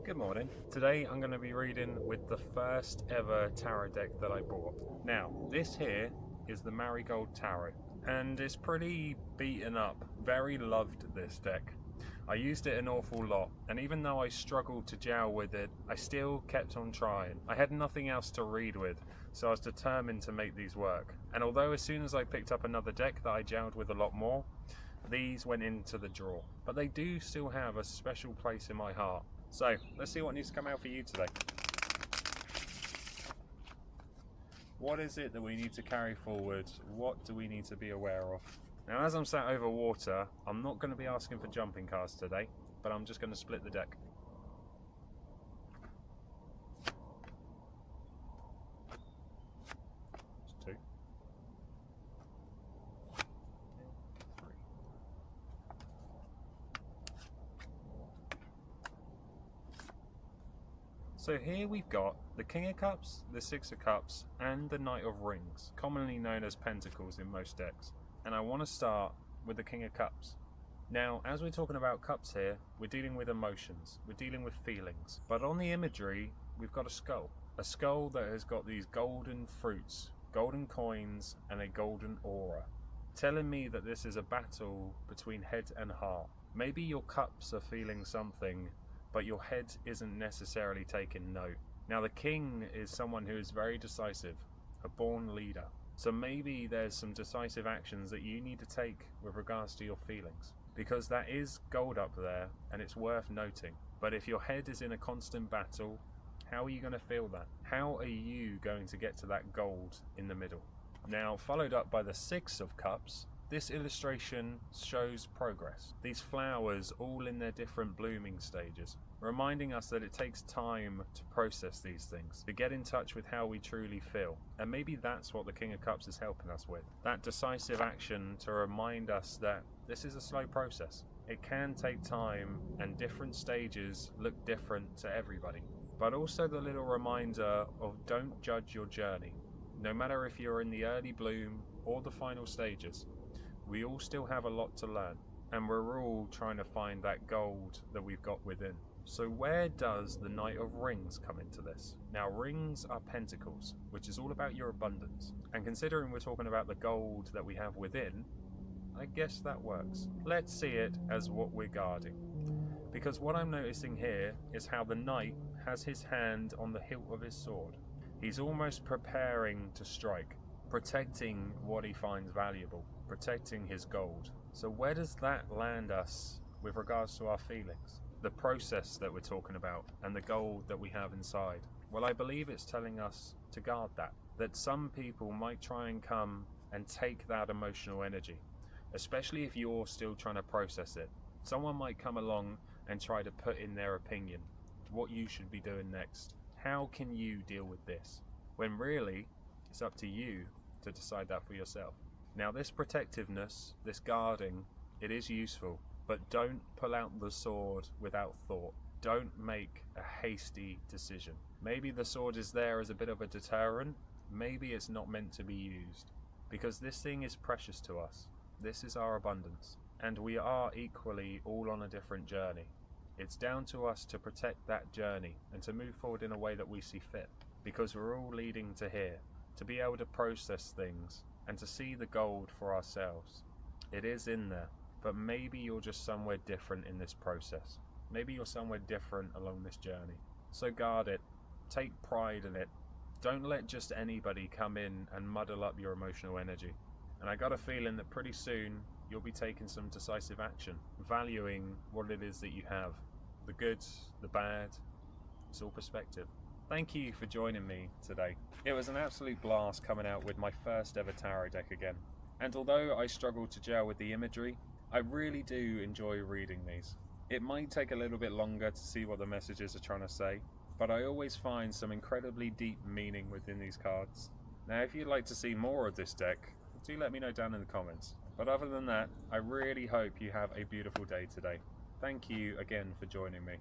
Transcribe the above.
Good morning. Today I'm going to be reading with the first ever tarot deck that I bought. Now, this here is the Marigold Tarot, and it's pretty beaten up. Very loved this deck. I used it an awful lot, and even though I struggled to gel with it, I still kept on trying. I had nothing else to read with, so I was determined to make these work. And although as soon as I picked up another deck that I gelled with a lot more, these went into the drawer. But they do still have a special place in my heart. So, let's see what needs to come out for you today. What is it that we need to carry forward? What do we need to be aware of? Now, as I'm sat over water, I'm not going to be asking for jumping cards today, but I'm just going to split the deck. Just two. Three. So here we've got the King of Cups, the Six of Cups, and the Knight of Rings, commonly known as Pentacles in most decks. And I want to start with the King of Cups. Now, as we're talking about cups here, we're dealing with emotions, we're dealing with feelings. But on the imagery, we've got a skull that has got these golden fruits, golden coins, and a golden aura, telling me that this is a battle between head and heart. Maybe your cups are feeling something, but your head isn't necessarily taking note. Now, the king is someone who is very decisive, a born leader. So maybe there's some decisive actions that you need to take with regards to your feelings, because that is gold up there and it's worth noting. But if your head is in a constant battle, how are you going to feel that? How are you going to get to that gold in the middle? Now, followed up by the Six of Cups, this illustration shows progress. These flowers all in their different blooming stages, reminding us that it takes time to process these things, to get in touch with how we truly feel. And maybe that's what the King of Cups is helping us with. That decisive action to remind us that this is a slow process. It can take time, and different stages look different to everybody. But also the little reminder of don't judge your journey. No matter if you're in the early bloom or the final stages, we all still have a lot to learn, and we're all trying to find that gold that we've got within. So where does the Knight of Rings come into this? Now, rings are pentacles, which is all about your abundance. And considering we're talking about the gold that we have within, I guess that works. Let's see it as what we're guarding. Because what I'm noticing here is how the knight has his hand on the hilt of his sword. He's almost preparing to strike, protecting what he finds valuable, protecting his gold. So where does that land us with regards to our feelings? The process that we're talking about and the gold that we have inside. Well, I believe it's telling us to guard that. That some people might try and come and take that emotional energy, especially if you're still trying to process it. Someone might come along and try to put in their opinion, what you should be doing next. How can you deal with this? When really, it's up to you to decide that for yourself. Now, this protectiveness, this guarding, it is useful, but don't pull out the sword without thought. Don't make a hasty decision. Maybe the sword is there as a bit of a deterrent. Maybe it's not meant to be used, because this thing is precious to us. This is our abundance, and we are equally all on a different journey. It's down to us to protect that journey and to move forward in a way that we see fit, because we're all leading to here, to be able to process things and to see the gold for ourselves. It is in there, but maybe you're just somewhere different in this process. Maybe you're somewhere different along this journey. So guard it, take pride in it. Don't let just anybody come in and muddle up your emotional energy. And I got a feeling that pretty soon you'll be taking some decisive action, valuing what it is that you have. The good, the bad, it's all perspective. Thank you for joining me today. It was an absolute blast coming out with my first ever tarot deck again. And although I struggled to gel with the imagery, I really do enjoy reading these. It might take a little bit longer to see what the messages are trying to say, but I always find some incredibly deep meaning within these cards. Now, if you'd like to see more of this deck, do let me know down in the comments. But other than that, I really hope you have a beautiful day today. Thank you again for joining me.